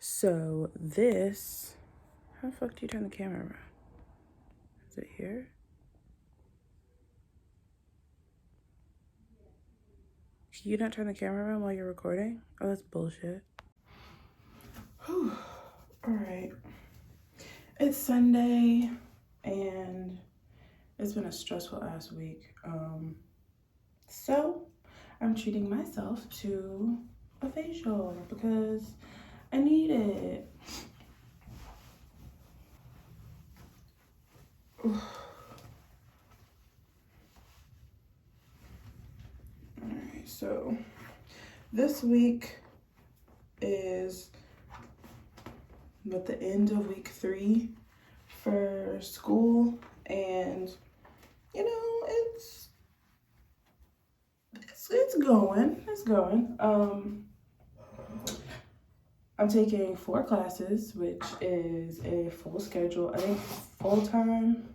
So this, how the fuck do you turn the camera around? Is it here? Can you not turn the camera around while you're recording? Oh, that's bullshit. Whew. All right. It's Sunday and it's been a stressful ass week. So I'm treating myself to a facial because I need it. Alright, so this week is the end of week 3 for school, and you know it's going. I'm taking 4 classes, which is a full schedule. I think full-time,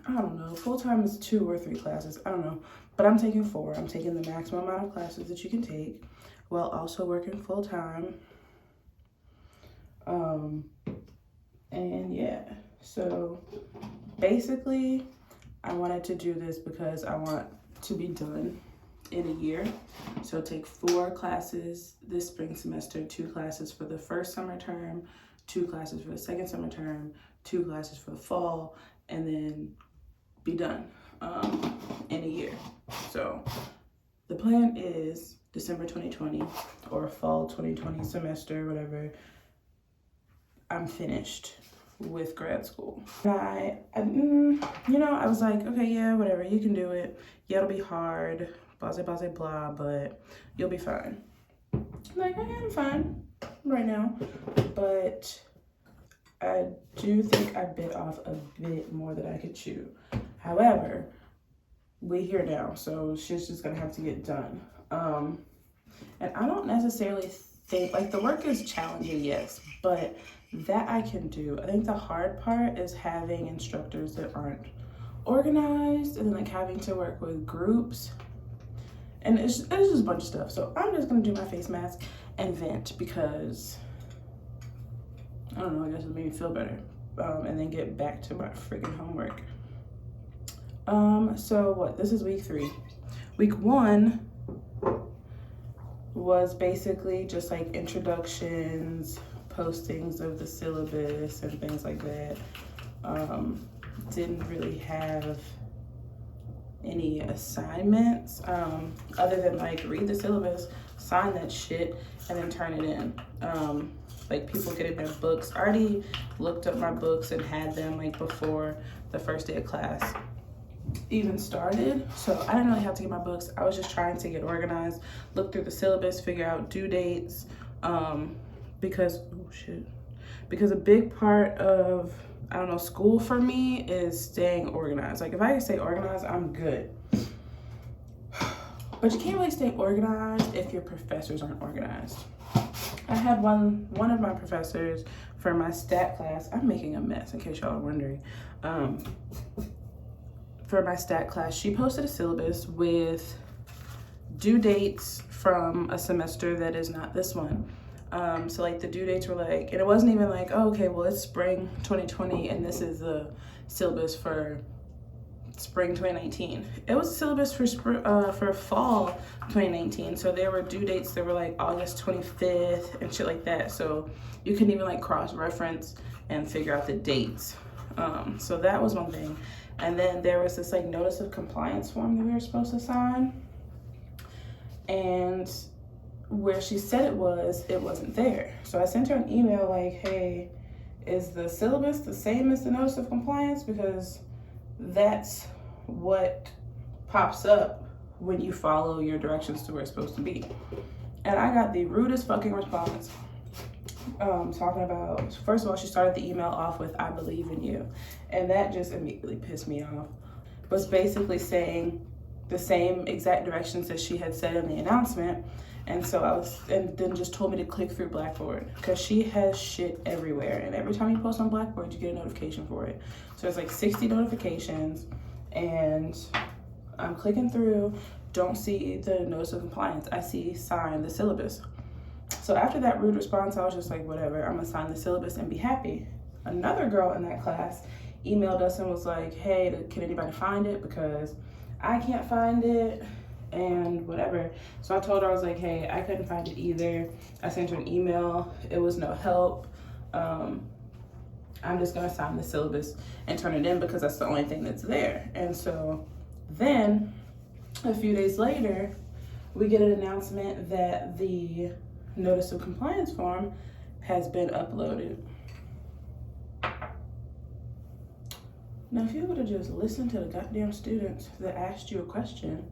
I don't know, full-time is 2 or 3 classes, I don't know, but I'm taking 4. I'm taking the maximum amount of classes that you can take while also working full-time. And yeah, so basically I wanted to do this because I want to be done in a year. So take 4 classes this spring semester, 2 classes for the first summer term, 2 classes for the second summer term, 2 classes for the fall, and then be done in a year. So the plan is December 2020 or fall 2020 semester, whatever, I'm finished with grad school. I was like, okay, yeah, whatever, you can do it. Yeah, it'll be hard, blah, blah, blah, blah, but you'll be fine. I'm like, okay, I'm fine right now, but I do think I bit off a bit more than I could chew. However, we're here now, so shit's just gonna have to get done. And I don't necessarily think, like, the work is challenging, yes, but that I can do. I think the hard part is having instructors that aren't organized, and then like having to work with groups, and it's just a bunch of stuff. So I'm just gonna do my face mask and vent because I don't know, I guess it made me feel better, and then get back to my freaking homework. So what, this is week 3. Week 1 was basically just like introductions, postings of the syllabus and things like that. Didn't really have any assignments other than like read the syllabus, sign that shit, and then turn it in. Like people getting their books. I already looked up my books and had them like before the first day of class even started, so I didn't really have to get my books. I was just trying to get organized, look through the syllabus, figure out due dates, because a big part of, I don't know, school for me is staying organized. Like if I can stay organized, I'm good. But you can't really stay organized if your professors aren't organized. I had one of my professors for my stat class. I'm making a mess in case y'all are wondering. For my stat class, she posted a syllabus with due dates from a semester that is not this one. So like the due dates were like, and it wasn't even like, oh, okay, well it's spring 2020 and this is the syllabus for spring 2019. It was a syllabus for fall 2019. So there were due dates that were like August 25th and shit like that. So you couldn't even like cross-reference and figure out the dates. So that was one thing. And then there was this like notice of compliance form that we were supposed to sign. And where she said it wasn't there. So I sent her an email like, hey, is the syllabus the same as the notice of compliance? Because that's what pops up when you follow your directions to where it's supposed to be. And I got the rudest fucking response. Talking about, first of all, she started the email off with, I believe in you. And that just immediately pissed me off. It was basically saying the same exact directions that she had said in the announcement. And so and then just told me to click through Blackboard because she has shit everywhere. And every time you post on Blackboard, you get a notification for it. So there's like 60 notifications, and I'm clicking through, don't see the notice of compliance. I see sign the syllabus. So after that rude response, I was just like, whatever, I'm gonna sign the syllabus and be happy. Another girl in that class emailed us and was like, hey, can anybody find it? Because I can't find it and whatever. So I told her, I was like, hey, I couldn't find it either. I sent her an email. It was no help. I'm just gonna sign the syllabus and turn it in because that's the only thing that's there. And so then a few days later, we get an announcement that the notice of compliance form has been uploaded. Now, if you would have just listened to the goddamn students that asked you a question,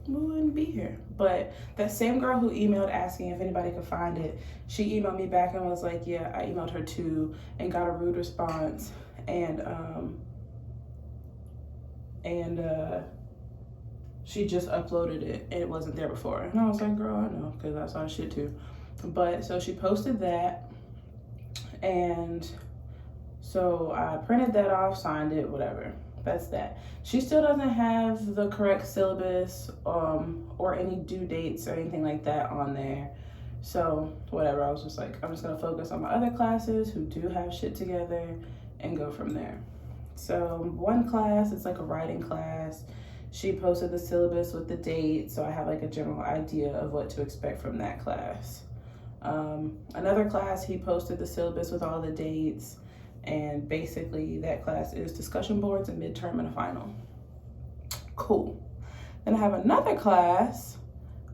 we wouldn't be here. But that same girl who emailed asking if anybody could find it, she emailed me back and was like, yeah, I emailed her too and got a rude response. And she just uploaded it and it wasn't there before. And I was like, girl, I know, because I saw shit too. But so she posted that, and so I printed that off, signed it, whatever. That's that. She still doesn't have the correct syllabus or any due dates or anything like that on there. So whatever, I was just like, I'm just gonna focus on my other classes who do have shit together and go from there. So one class, it's like a writing class. She posted the syllabus with the date, so I have like a general idea of what to expect from that class. Another class, he posted the syllabus with all the dates, and basically that class is discussion boards, a midterm, and a final. Cool. Then I have another class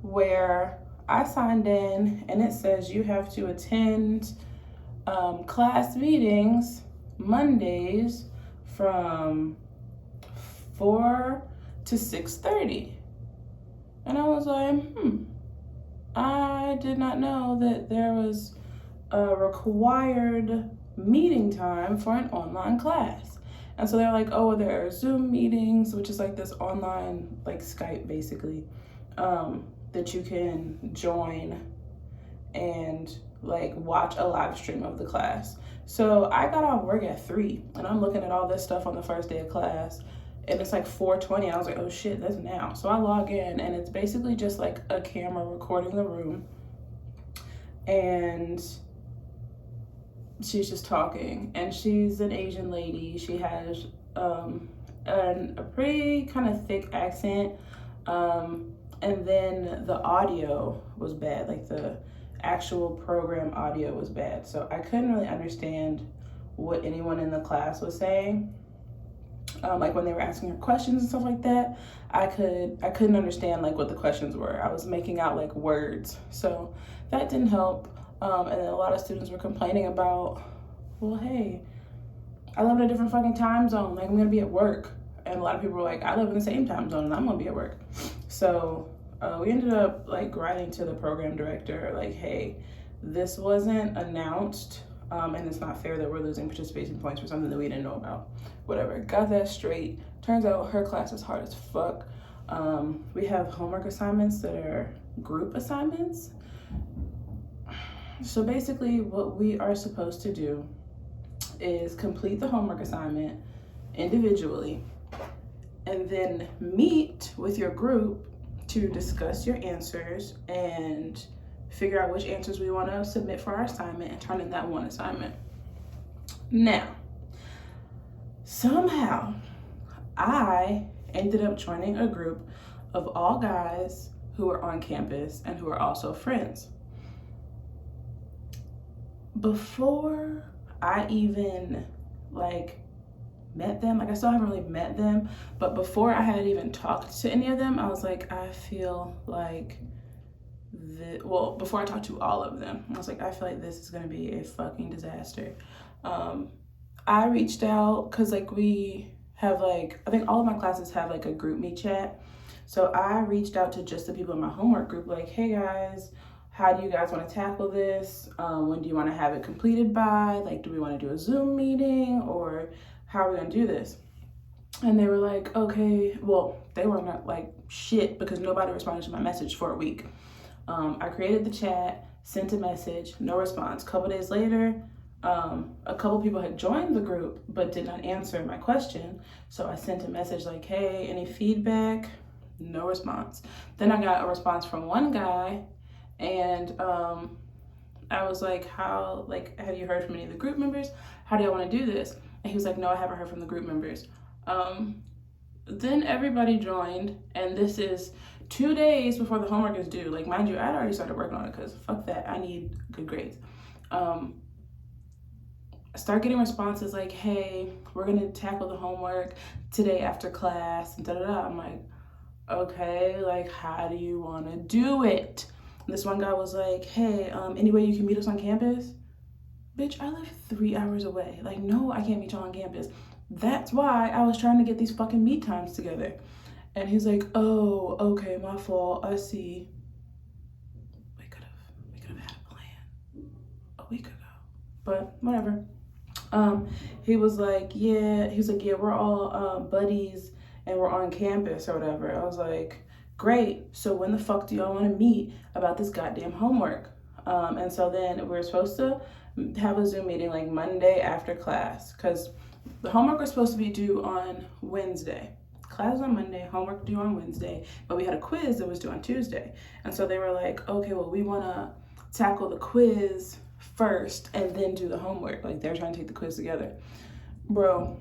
where I signed in and it says you have to attend class meetings Mondays from 4 to 6:30. And I was like, I did not know that there was a required meeting time for an online class. And so they're like, oh, there are Zoom meetings, which is like this online, like Skype basically, that you can join and like watch a live stream of the class. So I got off work at 3 and I'm looking at all this stuff on the first day of class, and it's like 4:20. I was like, oh shit, that's now. So I log in and it's basically just like a camera recording the room, and she's just talking, and she's an Asian lady. She has a pretty kind of thick accent, and then the audio was bad, like the actual program audio was bad, so I couldn't really understand what anyone in the class was saying. Like when they were asking her questions and stuff like that, I couldn't understand like what the questions were. I was making out like words, so that didn't help. And then a lot of students were complaining about, well, hey, I live in a different fucking time zone, like I'm gonna be at work. And a lot of people were like, I live in the same time zone and I'm gonna be at work. So we ended up like writing to the program director like, hey, this wasn't announced, and it's not fair that we're losing participation points for something that we didn't know about. Whatever, got that straight. Turns out her class is hard as fuck. We have homework assignments that are group assignments. So basically what we are supposed to do is complete the homework assignment individually and then meet with your group to discuss your answers and figure out which answers we want to submit for our assignment and turn in that one assignment. Now, somehow I ended up joining a group of all guys who are on campus and who are also friends. Before I even like met them, like I still haven't really met them, but before I had even talked to any of them, I was like, I feel like before I talked to all of them, I was like, I feel like this is gonna be a fucking disaster. I reached out because like we have like, I think all of my classes have like a group me chat. So I reached out to just the people in my homework group like, hey guys, how do you guys want to tackle this? When do you want to have it completed by? Like, do we want to do a Zoom meeting or how are we going to do this? And they were like, okay, well, they were not like shit because nobody responded to my message for a week. I created the chat, sent a message, no response. A couple days later, a couple people had joined the group but did not answer my question. So I sent a message like, hey, any feedback? No response. Then I got a response from one guy, and I was like, how, like, have you heard from any of the group members? How do y'all want to do this? And he was like, no, I haven't heard from the group members. Then everybody joined, and this is 2 days before the homework is due. Like, mind you, I'd already started working on it because fuck that, I need good grades. I start getting responses like, hey, we're gonna tackle the homework today after class, and da-da-da. I'm like, okay, like, how do you want to do it? And this one guy was like, hey, any way you can meet us on campus? Bitch, I live 3 hours away. Like, no, I can't meet you on campus. That's why I was trying to get these fucking meet times together. And he's like, oh, okay, my fault, I see. We could have had a plan a week ago, but whatever. He was like, yeah, we're all buddies and we're on campus or whatever. I was like, great, so when the fuck do y'all want to meet about this goddamn homework? And so then we were supposed to have a Zoom meeting like Monday after class, because the homework was supposed to be due on Wednesday. Class was on Monday, homework due on Wednesday, but we had a quiz that was due on Tuesday. And so they were like, okay, well, we want to tackle the quiz first and then do the homework. Like, they're trying to take the quiz together. Bro,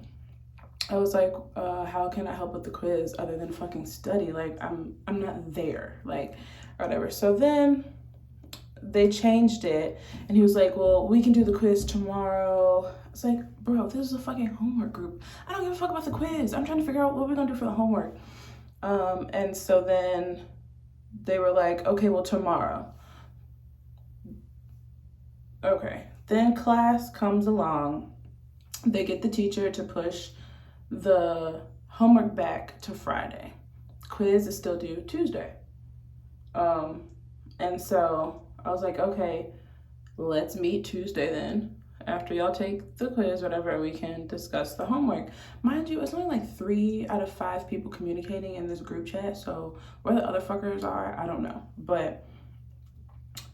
I was like, how can I help with the quiz other than fucking study? Like, I'm not there, like, or whatever. So then they changed it, and he was like, well, we can do the quiz tomorrow. It's like, bro, this is a fucking homework group. I don't give a fuck about the quiz. I'm trying to figure out what we're gonna do for the homework. And so then they were like, okay, well, tomorrow. Okay, then class comes along. They get the teacher to push the homework back to Friday. Quiz is still due Tuesday. And so I was like, okay, let's meet Tuesday then. After y'all take the quiz, whatever, we can discuss the homework. Mind you, it's only like 3 out of 5 people communicating in this group chat, so where the other fuckers are, I don't know. But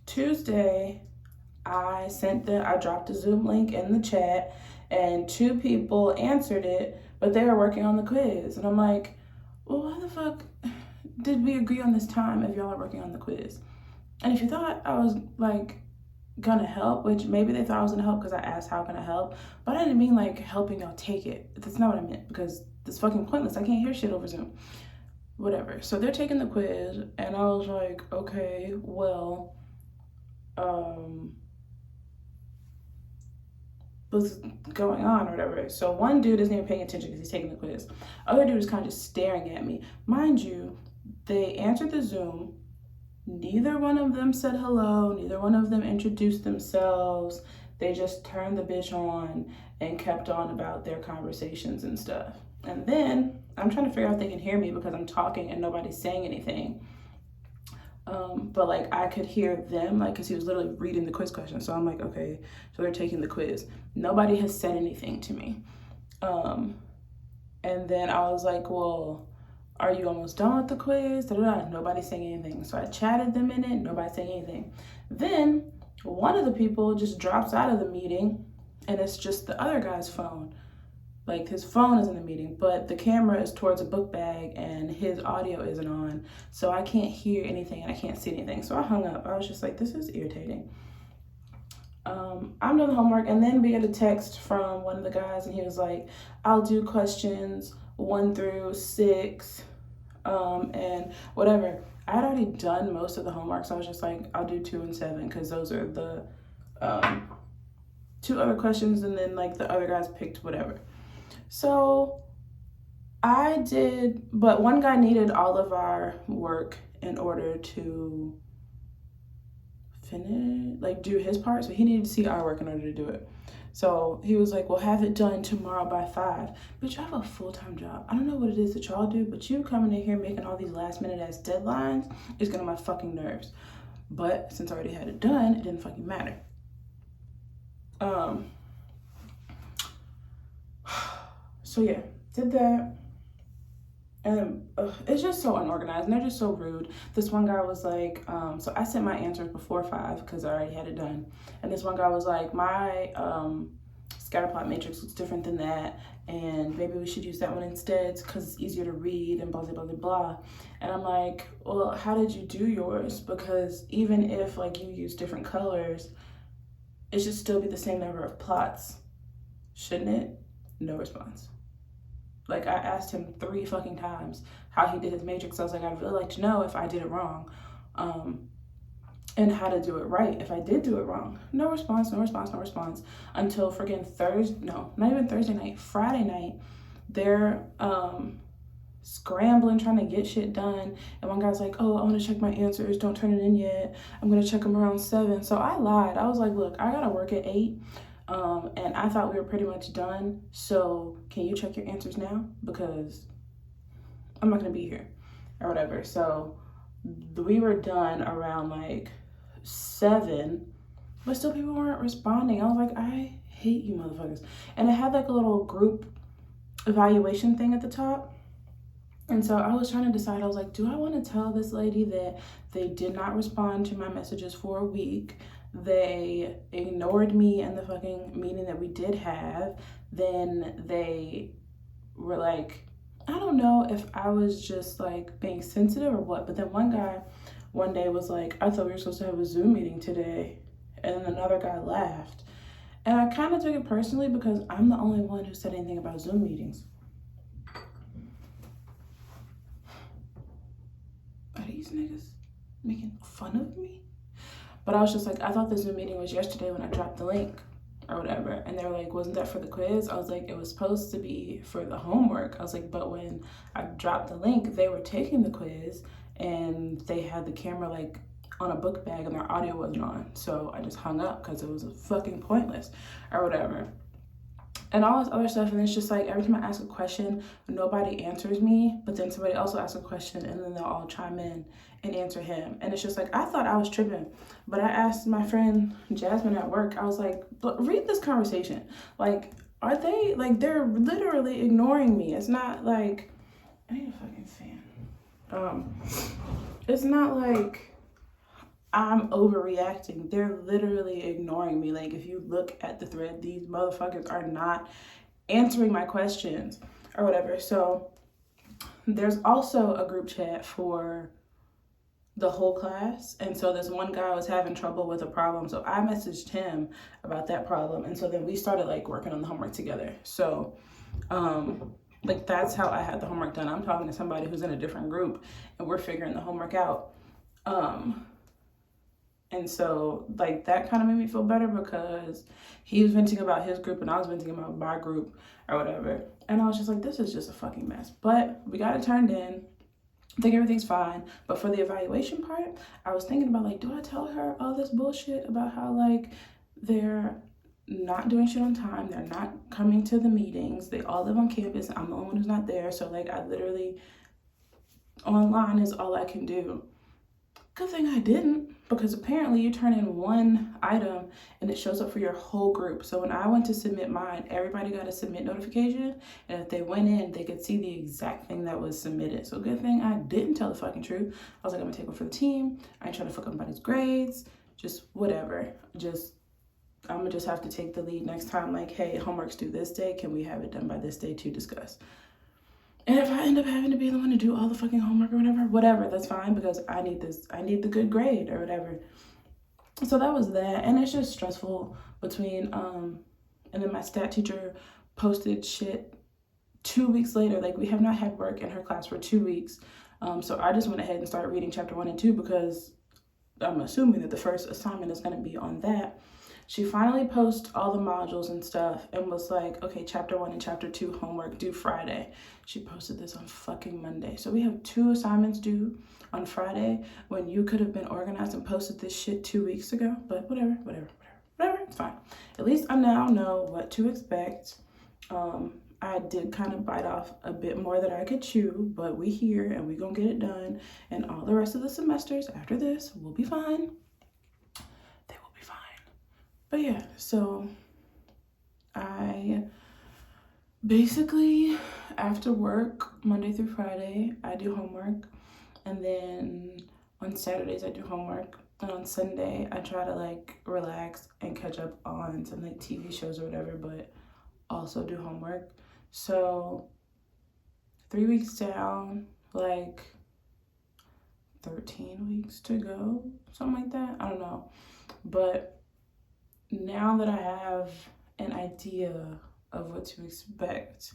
Tuesday, I dropped a Zoom link in the chat, and 2 people answered it, but they were working on the quiz. And I'm like, well, why the fuck did we agree on this time if y'all are working on the quiz? And if you thought I was like gonna help, which maybe they thought I was gonna help because I asked how can I help, but I didn't mean like helping y'all take it. That's not what I meant, because it's fucking pointless. I can't hear shit over Zoom. Whatever. So they're taking the quiz, and I was like, okay, well, what's going on or whatever. So one dude isn't even paying attention because he's taking the quiz. Other dude is kind of just staring at me. Mind you, they answered the Zoom. Neither one of them said hello. Neither one of them introduced themselves. They just turned the bitch on and kept on about their conversations and stuff. And then I'm trying to figure out if they can hear me because I'm talking and nobody's saying anything. But like I could hear them, like, because he was literally reading the quiz question. So I'm like, okay, so they're taking the quiz. Nobody has said anything to me. And then I was like, well, are you almost done with the quiz? Da-da-da. Nobody's saying anything. So I chatted them in it, nobody's saying anything. Then one of the people just drops out of the meeting, and it's just the other guy's phone. Like, his phone is in the meeting, but the camera is towards a book bag and his audio isn't on. So I can't hear anything and I can't see anything. So I hung up. I was just like, this is irritating. I'm doing the homework, and then we get a text from one of the guys, and he was like, I'll do questions 1 through 6, and whatever. I had already done most of the homework, so I was just like, I'll do 2 and 7, because those are the 2 other questions, and then like the other guys picked whatever. So I did, but one guy needed all of our work in order to finish, like do his part. So he needed to see our work in order to do it. So he was like, well, have it done tomorrow by 5. Bitch, I have a full-time job. I don't know what it is that y'all do, but you coming in here making all these last-minute ass deadlines is getting on my fucking nerves. But since I already had it done, it didn't fucking matter. So yeah, did that. And it's just so unorganized, and they're just so rude. This one guy was like, so I sent my answers before 5 because I already had it done. And this one guy was like, my scatterplot matrix looks different than that, and maybe we should use that one instead because it's easier to read and blah, blah, blah, blah. And I'm like, well, how did you do yours? Because even if like you use different colors, it should still be the same number of plots, shouldn't it? No response. Like, I asked him 3 fucking times how he did his matrix. I was like, I'd really like to know if I did it wrong, and how to do it right if I did do it wrong. No response, no response, no response, until friggin' Thursday night, Friday night, they're scrambling, trying to get shit done. And one guy's like, oh, I want to check my answers. Don't turn it in yet. I'm going to check them around 7. So I lied. I was like, look, I got to work at 8. And I thought we were pretty much done. So can you check your answers now? Because I'm not going to be here or whatever. So we were done around like 7, but still people weren't responding. I was like, I hate you motherfuckers. And it had like a little group evaluation thing at the top. And so I was trying to decide, I was like, do I want to tell this lady that they did not respond to my messages for a week? They ignored me in the fucking meeting that we did have. Then they were like, I don't know if I was just like being sensitive or what. But then one guy one day was like, I thought we were supposed to have a Zoom meeting today. And then another guy laughed. And I kind of took it personally because I'm the only one who said anything about Zoom meetings. These niggas making fun of me? But I was just like, I thought the Zoom meeting was yesterday when I dropped the link or whatever. And they were like, wasn't that for the quiz? I was like, it was supposed to be for the homework. I was like, but when I dropped the link, they were taking the quiz and they had the camera like on a book bag and their audio wasn't on. So I just hung up because it was fucking pointless or whatever. And all this other stuff, and it's just like every time I ask a question, nobody answers me, but then somebody else will ask a question and then they'll all chime in and answer him. And it's just like, I thought I was tripping, but I asked my friend Jasmine at work, I was like, read this conversation. Like, are they, like, they're literally ignoring me. It's not like, I need a fucking fan. It's not like I'm overreacting. They're literally ignoring me. Like, if you look at the thread, these motherfuckers are not answering my questions or whatever. So there's also a group chat for the whole class. And so this one guy was having trouble with a problem. So I messaged him about that problem. And so then we started like working on the homework together. So like that's how I had the homework done. I'm talking to somebody who's in a different group and we're figuring the homework out. And so, like, that kind of made me feel better because he was venting about his group and I was venting about my group or whatever. And I was just like, this is just a fucking mess. But we got it turned in. I think everything's fine. But for the evaluation part, I was thinking about, like, do I tell her all this bullshit about how, like, they're not doing shit on time. They're not coming to the meetings. They all live on campus. I'm the only one who's not there. So, like, I literally, online is all I can do. Good thing I didn't, because apparently you turn in one item and it shows up for your whole group. So when I went to submit mine, everybody got a submit notification, and if they went in, they could see the exact thing that was submitted. So good thing I didn't tell the fucking truth. I was like, I'm gonna take one for the team. I ain't trying to fuck up anybody's grades, just whatever. I'm gonna just have to take the lead next time, like, hey, homework's due this day. Can we have it done by this day to discuss? And if I end up having to be the one to do all the fucking homework or whatever, that's fine, because I need the good grade or whatever. So that was that. And it's just stressful between, and then my stat teacher posted shit 2 weeks later. Like, we have not had work in her class for 2 weeks. So I just went ahead and started reading chapter 1 and 2 because I'm assuming that the first assignment is going to be on that. She finally posted all the modules and stuff and was like, okay, chapter 1 and chapter 2 homework due Friday. She posted this on fucking Monday. So we have 2 assignments due on Friday when you could have been organized and posted this shit 2 weeks ago. But whatever, it's fine. At least I now know what to expect. I did kind of bite off a bit more than I could chew, but we here and we gonna get it done. And all the rest of the semesters after this will be fine. But yeah, so I basically, after work, Monday through Friday, I do homework. And then on Saturdays, I do homework. And on Sunday, I try to like relax and catch up on some like TV shows or whatever, but also do homework. So 3 weeks down, like 13 weeks to go, something like that. I don't know. But now that I have an idea of what to expect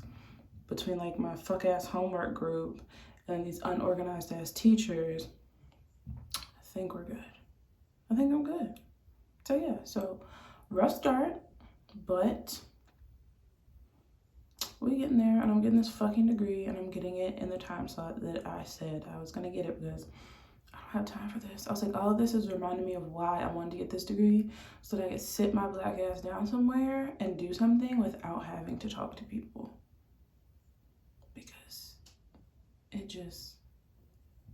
between like my fuck ass homework group and these unorganized ass teachers, I think we're good. I think I'm good. So yeah, so rough start, but we getting there, and I'm getting this fucking degree, and I'm getting it in the time slot that I said I was gonna get it, because I don't have time for this. I was like, all of this is reminding me of why I wanted to get this degree, so that I could sit my black ass down somewhere and do something without having to talk to people. Because it just,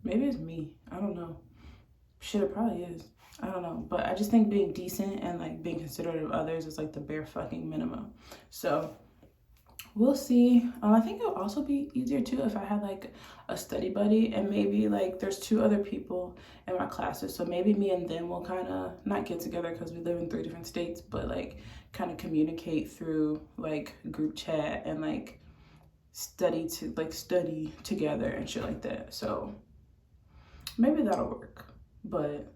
maybe it's me, I don't know. Shit, it probably is. I don't know. But I just think being decent and like being considerate of others is like the bare fucking minimum. So we'll see. I think it'll also be easier too if I had like a study buddy, and maybe like there's 2 other people in my classes. So maybe me and them will kind of not get together because we live in 3 different states, but like kind of communicate through like group chat and like study together and shit like that. So maybe that'll work. But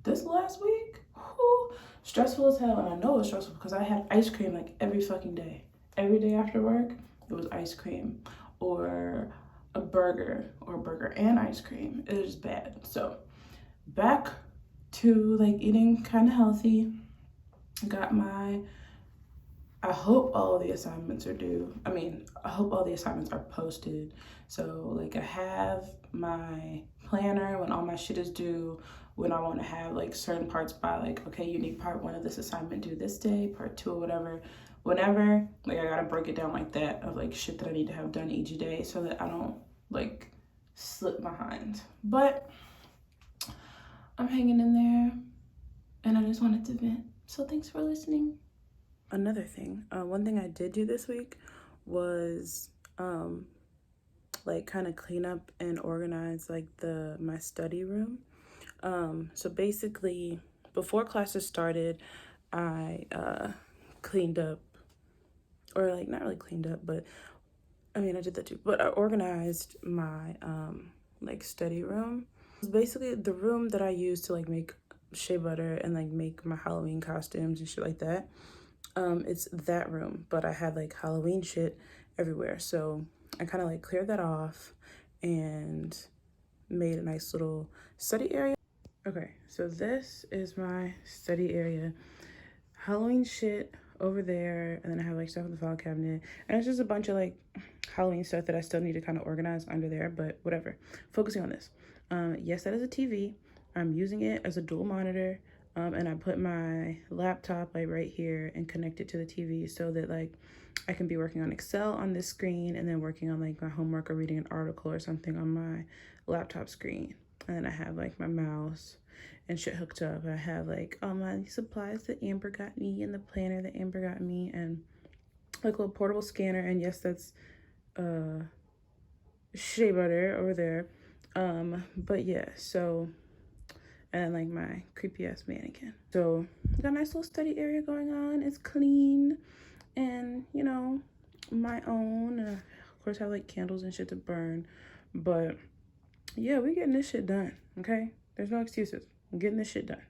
this last week, whew, stressful as hell. And I know it's stressful because I had ice cream like every fucking day. Every day after work, it was ice cream or a burger and ice cream. It was bad. So back to like eating kind of healthy. Got my, I hope all of the assignments are due. I mean, I hope all the assignments are posted. So like I have my planner when all my shit is due, when I want to have like certain parts by like, okay, you need part 1 of this assignment due this day, part 2 or whatever, whenever, like I gotta break it down like that of like shit that I need to have done each day so that I don't like slip behind. But I'm hanging in there, and I just wanted to vent. So thanks for listening. Another thing, one thing I did do this week was like kind of clean up and organize like my study room. So basically before classes started, I cleaned up, or like not really cleaned up, but I mean I did that too, but I organized my like study room. It was basically the room that I used to like make shea butter and like make my Halloween costumes and shit like that. It's that room, but I had like Halloween shit everywhere, so I kind of like cleared that off and made a nice little study area. Okay, so this is my study area. Halloween shit over there, and then I have like stuff in the file cabinet, and it's just a bunch of like Halloween stuff that I still need to kind of organize under there, but whatever. Focusing on this. Yes, that is a TV. I'm using it as a dual monitor. And I put my laptop like right here and connect it to the TV so that like I can be working on Excel on this screen and then working on like my homework or reading an article or something on my laptop screen. And then I have like my mouse and shit hooked up. I have like all my supplies that Amber got me and the planner that Amber got me and like a little portable scanner. And yes, that's shea butter over there. But yeah, so, and like my creepy ass mannequin. So got a nice little study area going on. It's clean and, you know, my own. And of course I have like candles and shit to burn. But yeah, we getting this shit done, okay? There's no excuses. I'm getting this shit done.